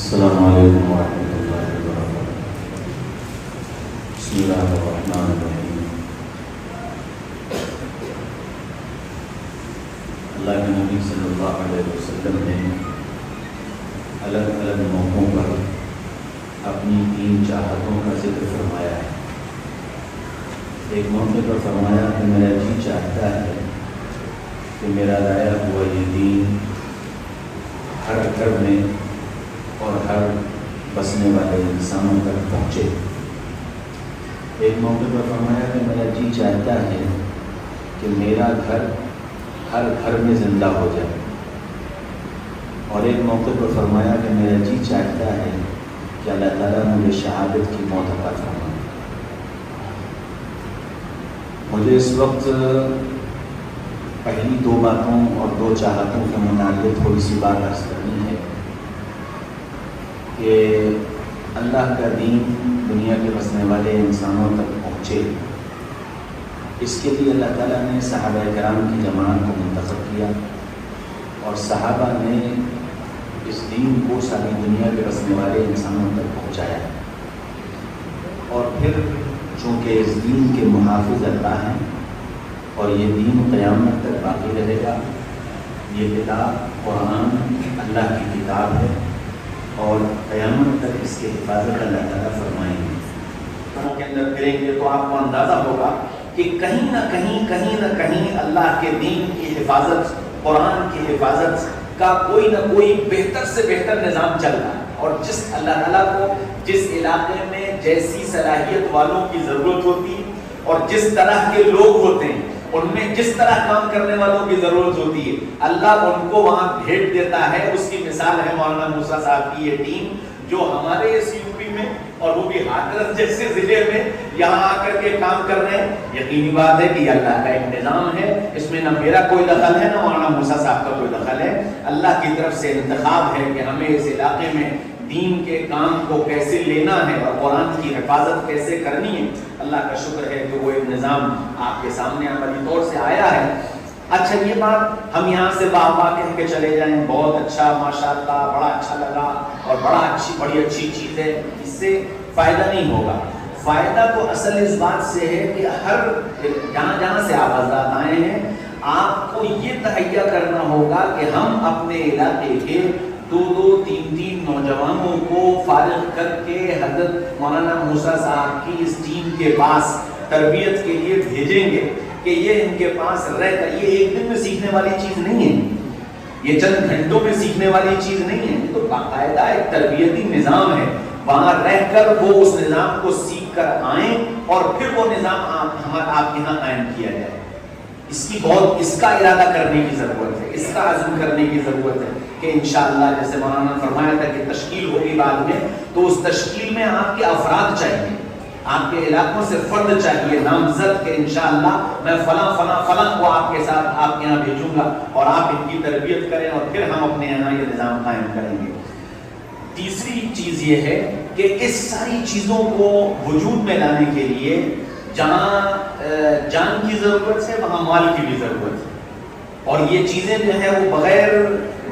السلام علیکم ورحمۃ اللہ وبرکاتہ۔ بسم اللہ الرحمن الرحیم۔ اللہ کے نبی صلی اللہ علیہ وسلم نے الگ الگ موقعوں پر اپنی 3 چاہتوں کا ذکر فرمایا ہے۔ ایک موقع پر فرمایا کہ میرا جی چاہتا ہے کہ میرا لایا ہوا یہ دین ہر گھر میں اور ہر بسنے والے انسانوں تک پہنچے۔ ایک موقع پر فرمایا کہ میرا جی چاہتا ہے کہ میرا گھر ہر گھر میں زندہ ہو جائے، اور ایک موقع پر فرمایا کہ میرا جی چاہتا ہے کہ اللہ تعالیٰ مجھے شہادت کی موت عطا فرمائے۔ مجھے اس وقت پہلی 2 باتوں اور 2 چاہتوں کے متعلق تھوڑی سی بات عرض کرنی ہے کہ اللہ کا دین دنیا کے بسنے والے انسانوں تک پہنچے۔ اس کے لیے اللہ تعالیٰ نے صحابہ کرام کی جماعت کو منتخب کیا، اور صحابہ نے اس دین کو ساری دنیا کے بسنے والے انسانوں تک پہنچایا، اور پھر چونکہ اس دین کے محافظ اللہ ہیں اور یہ دین قیامت تک باقی رہے گا، یہ کتاب قرآن اللہ کی کتاب ہے، اور قیامت تک اس کی حفاظت اللہ تعالیٰ فرمائیں گے۔ کے اندر پھریں گے تو آپ کو اندازہ ہوگا کہ کہیں نہ کہیں اللہ کے دین کی حفاظت، قرآن کی حفاظت کا کوئی نہ کوئی بہتر سے بہتر نظام چل رہا ہے، اور جس اللہ تعالیٰ کو جس علاقے میں جیسی صلاحیت والوں کی ضرورت ہوتی اور جس طرح کے لوگ ہوتے ہیں ان میں جس طرح کام کرنے والوں کی ضرورت ہوتی ہے، اللہ ان کو وہاں بھیج دیتا ہے۔ اس کی مثال ہے مولانا موسیٰ صاحب کی یہ ٹیم جو ہمارے اس یوپی میں اور وہ بھی ہاتھرس جیسے ضلع میں یہاں آ کر کے کام کر رہے ہیں۔ یقینی بات ہے کہ یہ اللہ کا ایک نظام ہے، اس میں نہ میرا کوئی دخل ہے نہ مولانا موسیٰ صاحب کا کوئی دخل ہے، اللہ کی طرف سے انتخاب ہے کہ ہمیں اس علاقے میں دین کے کام کو کیسے لینا ہے اور قرآن کی حفاظت کیسے کرنی ہے۔ اللہ کا شکر ہے کہ وہ ایک نظام آپ کے سامنے عملی طور سے آیا ہے۔ اچھا، یہ بات ہم یہاں سے باہ کہہ کے چلے جائیں بہت اچھا، ماشاءاللہ بڑا اچھا لگا اور بڑی اچھی چیز ہے، اس سے فائدہ نہیں ہوگا۔ فائدہ تو اصل اس بات سے ہے کہ ہر جہاں سے آپ حضرات آئے ہیں، آپ کو یہ تہیہ کرنا ہوگا کہ ہم اپنے علاقے کے 2 3 نوجوانوں کو فارغ کر کے حضرت مولانا موسیٰ صاحب کی اس ٹیم کے پاس تربیت کے لیے بھیجیں گے کہ یہ ان کے پاس رہ کر، یہ ایک دن میں سیکھنے والی چیز نہیں ہے، یہ چند گھنٹوں میں سیکھنے والی چیز نہیں ہے، یہ تو باقاعدہ ایک تربیتی نظام ہے۔ وہاں رہ کر وہ اس نظام کو سیکھ کر آئیں اور پھر وہ نظام آپ کے یہاں قائم کیا جائے۔ اس کا ارادہ کرنے کی ضرورت ہے، اس کا عزم کرنے کی ضرورت ہے کہ انشاءاللہ جیسے مولانا نے فرمایا تھا کہ تشکیل ہوگی بعد میں، تو اس تشکیل میں آپ کے افراد چاہیے، آپ کے علاقوں سے فرد چاہیے نامزد کہ انشاءاللہ میں فلاں کو آپ کے ساتھ آپ کے یہاں بھیجوں گا اور آپ ان کی تربیت کریں اور پھر ہم اپنے یہاں یہ نظام قائم کریں گے۔ تیسری چیز یہ ہے کہ اس ساری چیزوں کو وجود میں لانے کے لیے جہاں جان کی ضرورت ہے وہاں مال کی بھی ضرورت ہے، اور یہ چیزیں جو ہیں وہ بغیر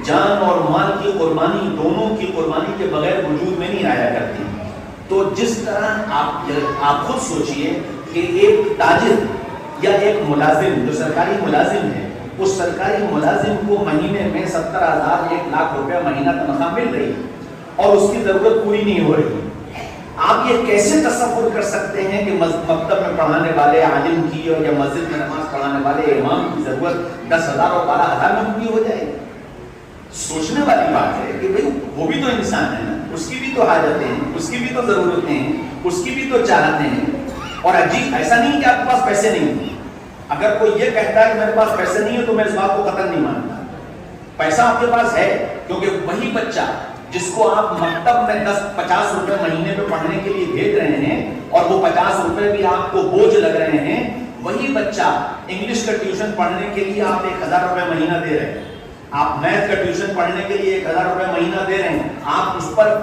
جان اور مال کی قربانی، دونوں کی قربانی کے بغیر وجود میں نہیں آیا کرتی۔ تو جس طرح آپ خود سوچئے کہ ایک تاجر یا ایک ملازم جو سرکاری ملازم ہے، اس سرکاری ملازم کو مہینے میں 70,000 1 لاکھ روپے مہینہ تنخواہ مل رہی ہے اور اس کی ضرورت پوری نہیں ہو رہی۔ آپ یہ کیسے تصور کر سکتے ہیں کہ مکتب میں پڑھانے والے عالم کی یا مسجد میں نماز پڑھانے والے امام کی ضرورت 10,000 اور 12,000 میں پوری ہو جائے گی؟ سوچنے والی بات ہے کہ بھئی وہ بھی تو انسان ہے نا، اس کی بھی تو حاجتیں ہیں، اس کی بھی تو ضرورتیں ہیں، اس کی بھی تو چاہتیں ہیں۔ اور عجیب ایسا نہیں کہ آپ کے پاس پیسے نہیں ہیں۔ اگر کوئی یہ کہتا ہے کہ میرے پاس پیسے نہیں ہے تو میں اس بات کو قطعاً نہیں مانتا۔ پیسہ آپ کے پاس ہے، کیونکہ وہی بچہ جس کو آپ مکتب میں 50 روپے مہینے پہ پڑھنے کے لیے بھیج رہے ہیں اور وہ 50 روپے بھی آپ کو بوجھ لگ رہے ہیں، وہی بچہ انگلش کا ٹیوشن پڑھنے کے لیے آپ 1,000 روپے مہینہ دے رہے ہیں، آپ میتھ کا ٹیوشن پڑھنے کے لیے 1,000 روپے مہینہ دے رہے ہیں، آپ اس پر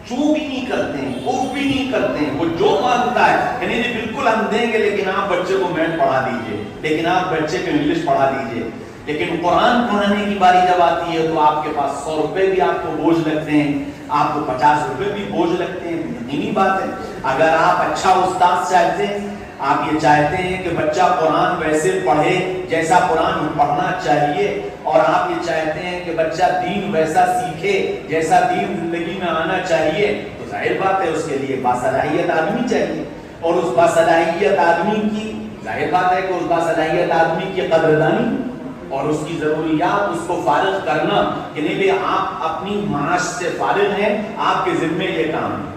چو بھی نہیں کرتے ہیں، اف بھی نہیں کرتے ہیں، وہ جو مانگتا ہے یعنی جی بالکل ہم دیں گے، لیکن آپ بچے کو میتھ پڑھا دیجئے، لیکن آپ بچے کو انگلش پڑھا دیجئے۔ لیکن قرآن پڑھانے کی باری جب آتی ہے تو آپ کے پاس 100 روپے بھی آپ کو بوجھ لگتے ہیں، آپ کو 50 روپے بھی بوجھ لگتے ہیں، یقینی بات ہے۔ اگر آپ اچھا استاد چاہتے ہیں، آپ یہ چاہتے ہیں کہ بچہ قرآن ویسے پڑھے جیسا قرآن پڑھنا چاہیے، اور آپ یہ چاہتے ہیں کہ بچہ دین ویسا سیکھے جیسا دین زندگی میں آنا چاہیے، تو ظاہر بات ہے اس کے لیے باصلاحیت آدمی چاہیے، اور اس باصلاحیت آدمی کی ظاہر بات ہے کہ اس باصلاحیت آدمی کی قدردانی اور اس کی ضروریات اس کو فارغ کرنا، کہ نہیں بھی آپ اپنی معاش سے فارغ ہیں، آپ کے ذمے یہ کام ہے۔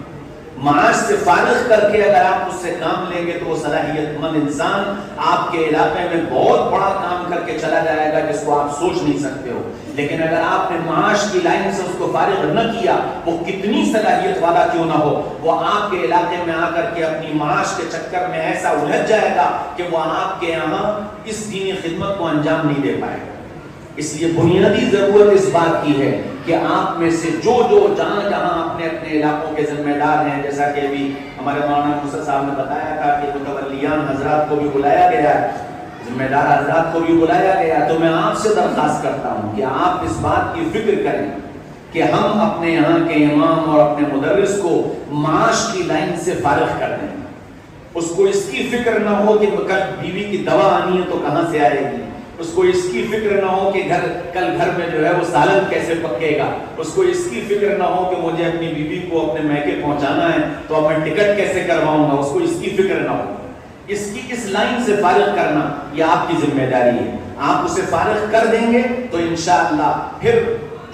معاش سے فارغ کر کے اگر آپ اس سے کام لیں گے تو وہ صلاحیت مند انسان آپ کے علاقے میں بہت بڑا کام کر کے چلا جائے گا جس کو آپ سوچ نہیں سکتے ہو۔ لیکن اگر آپ نے معاش کی لائن سے اس کو فارغ نہ کیا، وہ کتنی صلاحیت والا کیوں نہ ہو، وہ آپ کے علاقے میں آ کر کے اپنی معاش کے چکر میں ایسا الجھ جائے گا کہ وہ آپ کے یہاں اس دینی خدمت کو انجام نہیں دے پائے گا۔ اس لیے بنیادی ضرورت اس بات کی ہے کہ آپ میں سے جو جہاں اپنے اپنے علاقوں کے ذمہ دار ہیں، جیسا کہ ابھی ہمارے مولانا موسیٰ صاحب نے بتایا تھا کہ متولیان حضرات کو بھی بلایا گیا ہے، ذمہ دار حضرات کو بھی بلایا گیا، تو میں آپ سے درخواست کرتا ہوں کہ آپ اس بات کی فکر کریں کہ ہم اپنے یہاں کے امام اور اپنے مدرس کو معاش کی لائن سے فارغ کر دیں۔ اس کو اس کی فکر نہ ہو کہ کل بیوی کی دوا آنی ہے تو کہاں سے آئے گی، اس کو اس کی فکر نہ ہو کہ کل گھر میں جو ہے وہ سالن کیسے پکے گا، اس کو اس کی فکر نہ ہو کہ مجھے اپنی بیوی کو اپنے میکے پہنچانا ہے تو اب میں ٹکٹ کیسے کرواؤں گا، اس کو اس کی فکر نہ ہو۔ اس لائن سے فارغ کرنا یہ آپ کی ذمہ داری ہے۔ آپ اسے فارغ کر دیں گے تو انشاءاللہ پھر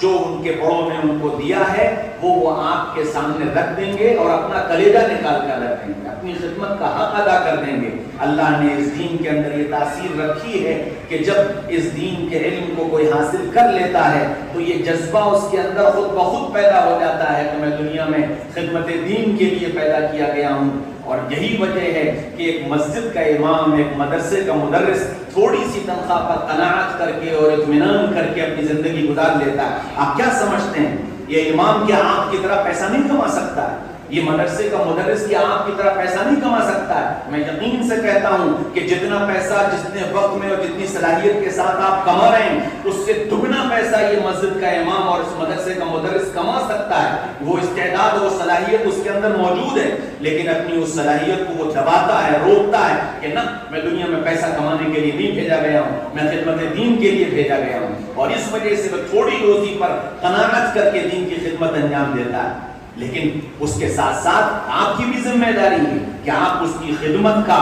جو ان کے بڑوں نے ان کو دیا ہے وہ آپ کے سامنے رکھ دیں گے اور اپنا کلیجہ نکال کر رکھ دیں گے، اپنی خدمت کا حق ادا کر دیں گے۔ اللہ نے اس دین کے اندر یہ تاثیر رکھی ہے کہ جب اس دین کے علم کو کوئی حاصل کر لیتا ہے تو یہ جذبہ اس کے اندر خود بخود پیدا ہو جاتا ہے کہ میں دنیا میں خدمت دین کے لیے پیدا کیا گیا ہوں۔ اور یہی وجہ ہے کہ ایک مسجد کا امام، ایک مدرسے کا مدرس تھوڑی سی تنخواہ پر قناعت کر کے اور اطمینان کر کے اپنی زندگی گزار لیتا ہے۔ آپ کیا سمجھتے ہیں یہ امام کیا آپ کی طرح پیسہ نہیں کما سکتا ہے؟ یہ مدرسے کا مدرس کیا آپ کی طرح پیسہ نہیں کما سکتا ہے؟ میں یقین سے کہتا ہوں کہ جتنا پیسہ جتنے وقت میں اور جتنی صلاحیت کے ساتھ آپ کما رہے ہیں اس سے دگنا پیسہ یہ مسجد کا امام اور اس مدرسے کا مدرس کما سکتا ہے۔ وہ استعداد اور صلاحیت اس کے اندر موجود ہے، لیکن اپنی اس صلاحیت کو وہ دباتا ہے، روکتا ہے کہ نہ، میں دنیا میں پیسہ کمانے کے لیے نہیں بھیجا گیا ہوں، میں خدمت دین کے لیے بھیجا گیا ہوں، اور اس وجہ سے وہ تھوڑی روزی پر قناعت کر کے دین کی خدمت انجام دیتا ہے۔ لیکن اس کے ساتھ ساتھ آپ کی بھی ذمہ داری ہے کہ آپ اس کی خدمت کا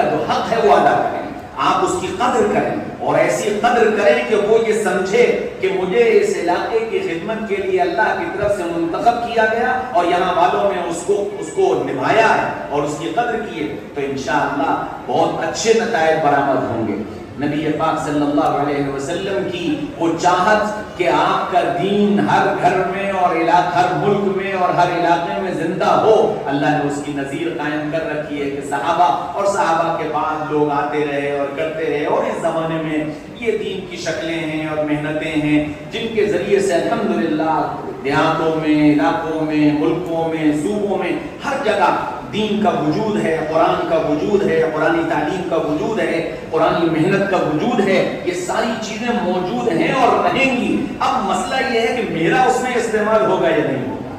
جو حق ہے وہ ادا کریں، آپ اس کی قدر کریں، اور ایسی قدر کریں کہ وہ یہ سمجھے کہ مجھے اس علاقے کی خدمت کے لیے اللہ کی طرف سے منتخب کیا گیا اور یہاں والوں نے اس کو نبھایا ہے اور اس کی قدر کی ہے، تو انشاءاللہ بہت اچھے نتائج برآمد ہوں گے۔ نبی پاک صلی اللہ علیہ وسلم کی وہ چاہت کہ آپ کا دین ہر گھر میں اور ہر ملک میں اور ہر علاقے میں زندہ ہو، اللہ نے اس کی نظیر قائم کر رکھی ہے کہ صحابہ اور صحابہ کے بعد لوگ آتے رہے اور کرتے رہے، اور اس زمانے میں یہ دین کی شکلیں ہیں اور محنتیں ہیں جن کے ذریعے سے الحمدللہ دیہاتوں میں، علاقوں میں، ملکوں میں، صوبوں میں ہر جگہ دین کا وجود ہے، قرآن کا وجود ہے، قرآنی تعلیم کا وجود ہے، قرآنی محنت کا وجود ہے، یہ ساری چیزیں موجود ہیں اور رہیں گی۔ اب مسئلہ یہ ہے کہ میرا اس میں استعمال ہوگا یا نہیں ہوگا،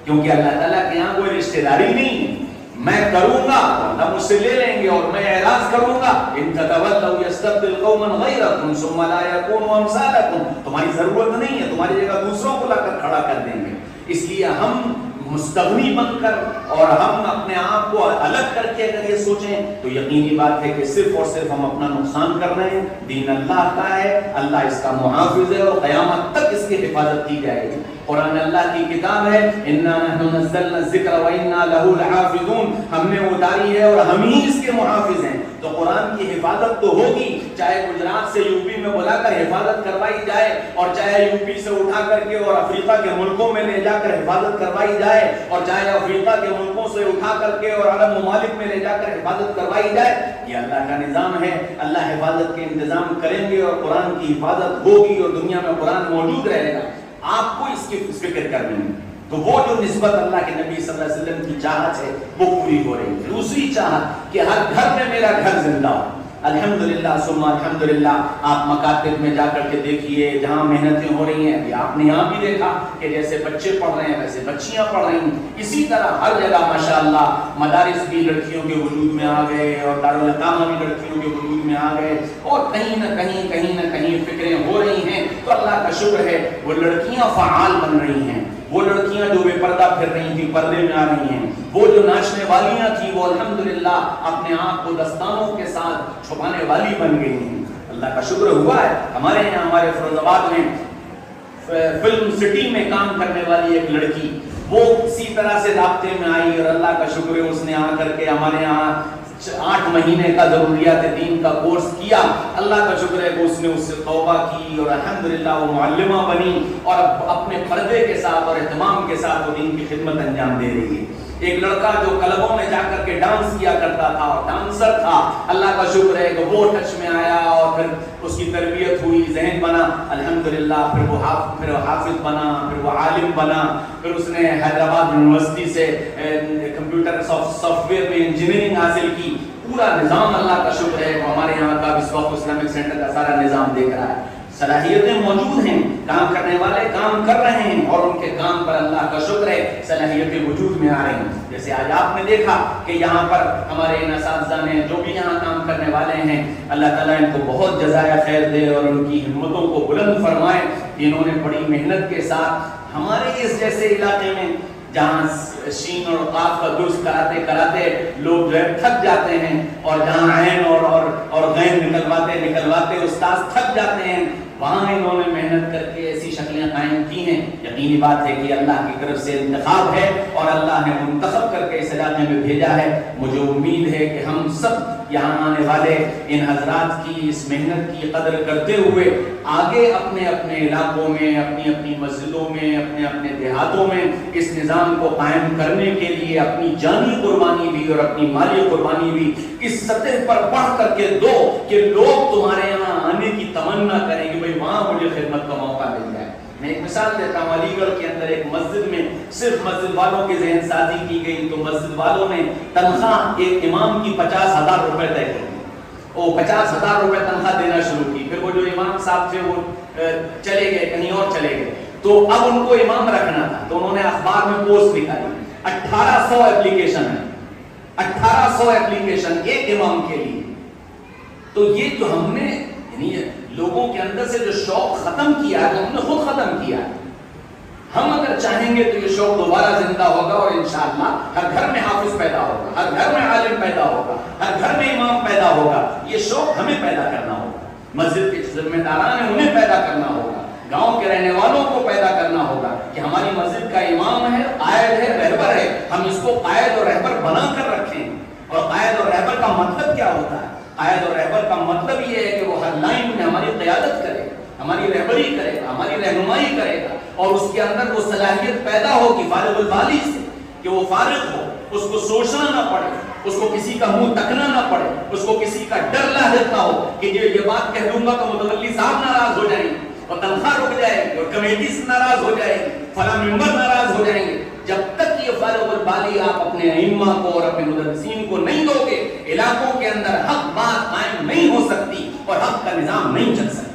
کیونکہ اللہ تعالیٰ کے یہاں کوئی رشتہ داری نہیں ہے۔ میں کروں گا اللہ مجھ سے لے لیں گے، اور میں اعراض کروں گا ان تتولوا یستبدل قوما غیرکم ثم لا یکونوا امثالکم، تمہاری ضرورت نہیں ہے، تمہاری جگہ دوسروں کو لا کر کھڑا کر دیں گے۔ اس لیے ہم مستغنی بن کر اور ہم اپنے آپ کو الگ کر کے اگر یہ سوچیں تو یقینی بات ہے کہ صرف اور صرف ہم اپنا نقصان کر رہے ہیں۔ دین اللہ کا ہے، اللہ اس کا محافظ ہے، اور قیامت تک اس کی حفاظت کی جائے گی۔ قرآن اللہ کی کتاب ہے، انا نحن نزلنا الذکر وانا له لحافظون، ہم نے اتاری ہے اور ہم ہی اس کے محافظ ہیں۔ تو قرآن کی حفاظت تو ہوگی، چاہے گجرات سے یوپی میں بلا کر حفاظت کروائی جائے، اور چاہے یوپی سے اٹھا کر کے اور افریقہ کے ملکوں میں لے جا کر حفاظت کروائی جائے، اور چاہے افریقہ کے ملکوں سے اٹھا کر کے اور عرب ممالک میں لے جا کر حفاظت کروائی جائے، یہ اللہ کا نظام ہے۔ اللہ حفاظت کے انتظام کریں گے اور قرآن کی حفاظت ہوگی اور دنیا میں قرآن موجود رہے گا۔ آپ کو اس کی فکر کرنی ہے، تو وہ جو نسبت اللہ کے نبی صلی اللہ علیہ وسلم کی چاہت ہے وہ پوری ہو رہی ہے۔ دوسری چاہت کہ ہر گھر میں میرا گھر زندہ ہو، الحمدللہ ثم الحمدللہ آپ مکاتب میں جا کر کے دیکھیے جہاں محنتیں ہو رہی ہیں. ابھی آپ نے یہاں بھی دیکھا کہ جیسے بچے پڑھ رہے ہیں ویسے بچیاں پڑھ رہی ہیں. اسی طرح ہر جگہ ماشاءاللہ مدارس بھی لڑکیوں کے وجود میں آ گئے اور دارالاقامہ بھی لڑکیوں کے وجود میں آ گئے اور کہیں نہ کہیں فکریں ہو رہی ہیں. تو اللہ کا شکر ہے وہ لڑکیاں فعال بن رہی ہیں. وہ لڑکیاں جو بے پردہ پھر رہی تھی پردے میں آ رہی ہیں. وہ جو ناچنے والیاں تھیں وہ الحمدللہ اپنے آپ کو دستانوں کے ساتھ چھپانے والی بن گئی ہیں. اللہ کا شکر ہوا ہے. ہمارے یہاں ہمارے فیروز آباد میں فلم سٹی میں کام کرنے والی ایک لڑکی وہ اسی طرح سے رابطے میں آئی اور اللہ کا شکر ہے اس نے آ کر کے ہمارے یہاں 8 مہینے کا ضروریات دین کا کورس کیا. اللہ کا شکر ہے کہ اس نے اس سے توبہ کی اور الحمدللہ وہ معلمہ بنی اور اپنے پردے کے ساتھ اور اہتمام کے ساتھ وہ دین کی خدمت انجام دے رہی ہے. ایک لڑکا جو کلبوں میں جا کر کے ڈانس کیا کرتا تھا اور ڈانسر تھا, اللہ کا شکر ہے کہ وہ ٹچ میں آیا اور پھر اس کی تربیت ہوئی, ذہن بنا الحمدللہ. پھر وہ حافظ بنا, پھر وہ عالم بنا, پھر اس نے حیدرآباد یونیورسٹی سے کمپیوٹر سافٹ ویئر میں انجینئرنگ حاصل کی. پورا نظام اللہ کا شکر ہے کہ ہمارے یہاں کا وسواق اسلامک سینٹر کا سارا نظام دیکھ رہا ہے. صلاحیتیں موجود ہیں, کام کرنے والے کام کر رہے ہیں اور ان کے کام پر اللہ کا شکر ہے صلاحیتیں وجود میں آ رہی ہیں. جیسے آج آپ نے دیکھا کہ یہاں پر ہمارے ان اساتذہ نے جو بھی یہاں کام کرنے والے ہیں اللہ تعالیٰ ان کو بہت جزائے خیر دے اور ان کی ہمتوں کو بلند فرمائے کہ انہوں نے بڑی محنت کے ساتھ ہمارے اس جیسے علاقے میں جہاں شین اور قاف کا درست کراتے لوگ جو ہے تھک جاتے ہیں اور جہاں عین اور غین نکلواتے استاذ تھک جاتے ہیں, وہاں انہوں نے محنت کر کے ایسی شکلیں قائم کی ہیں. یقینی بات ہے کہ اللہ کی طرف سے انتخاب ہے اور اللہ نے منتخب کر کے اس علاقے میں بھیجا ہے. مجھے امید ہے کہ ہم سب یہاں آنے والے ان حضرات کی اس محنت کی قدر کرتے ہوئے آگے اپنے اپنے علاقوں میں, اپنی اپنی مسجدوں میں, اپنے اپنے دیہاتوں میں اس نظام کو قائم کرنے کے لیے اپنی جانی قربانی بھی اور اپنی مالی قربانی بھی اس سطح پر بڑھ کر کے دو کہ لوگ تمہارے یہاں آنے کی تمنا کریں کہ بھئی وہاں مجھے خدمت کا موقع مل جائے. میں ایک مثال دیتا ہوں, علی گڑھ کے اندر ایک مسجد میں صرف مسجد والوں کی ذہن سازی کی گئی تو مسجد والوں نے تنخواہ ایک امام کی 50,000 روپے طے کر دی. وہ 50,000 روپے تنخواہ دینا شروع کی. پھر وہ جو امام صاحب تھے وہ چلے گئے, کہیں اور چلے گئے, تو اب ان کو امام رکھنا تھا تو انہوں نے اخبار میں پوسٹ نکالی. 1800 ایپلیکیشن ہے, 1800 ایپلیکیشن ایک امام کے لیے. تو یہ جو ہم نے یعنی لوگوں کے اندر سے جو شوق ختم کیا ہے تو ہم نے خود ختم کیا ہے. ہم اگر چاہیں گے تو یہ شوق دوبارہ زندہ ہوگا اور انشاءاللہ ہر گھر میں حافظ پیدا ہوگا, ہر گھر میں عالم پیدا ہوگا, ہر گھر میں امام پیدا ہوگا. یہ شوق ہمیں پیدا کرنا ہوگا, مسجد کے ذمہ داران ہیں انہیں پیدا کرنا ہوگا, گاؤں کے رہنے والوں کو پیدا کرنا ہوگا کہ ہماری مسجد کا امام ہے, قائد ہے, رہبر ہے, ہم اس کو قائد اور رہبر بنا کر رکھیں. اور قائد اور رہبر کا مطلب کیا ہوتا ہے؟ قائد اور رہبر کا مطلب یہ ہے کہ وہ ہر لائن میں ہماری قیادت کرے, ہماری رہبری کرے گا, ہماری رہنمائی کرے گا اور اس کے اندر وہ صلاحیت پیدا ہوگی فارغ البالی سے کہ وہ فارغ ہو, اس کو سوچنا نہ پڑے, اس کو کسی کا منہ تکنا نہ پڑے, اس کو کسی کا ڈر لاحق نہ ہو کہ یہ بات کہہ دوں گا تو متولی صاحب ناراض ہو جائیں گے اور تنخواہ رک جائے گی اور کمیٹی سے ناراض ہو جائے گی, فلاں ممبر ناراض ہو جائیں گے. جب تک یہ فارغ البالی آپ اپنے ائمہ کو اور اپنے مدرسین کو نہیں دو گے, علاقوں کے اندر حق بات قائم نہیں ہو سکتی اور حق کا نظام نہیں چل سکتا.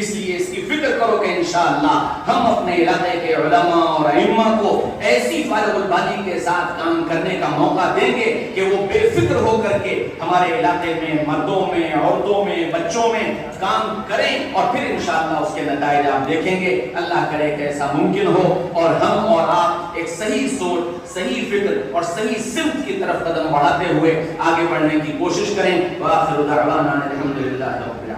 اس لیے اس کی فکر کرو کہ انشاءاللہ ہم اپنے علاقے کے علماء اور ائمہ کو ایسی فارغ البالی کے ساتھ کام کرنے کا موقع دیں گے کہ وہ بے فکر ہو کر کے ہمارے علاقے میں مردوں میں, عورتوں میں, بچوں میں کام کریں اور پھر انشاءاللہ اس کے نتائج آپ دیکھیں گے. اللہ کرے کہ ایسا ممکن ہو اور ہم اور آپ ایک صحیح سوچ, صحیح فکر اور صحیح سمت کی طرف قدم بڑھاتے ہوئے آگے بڑھنے کی کوشش کریں. وآخر دعوانا الحمدللہ رب العالمین.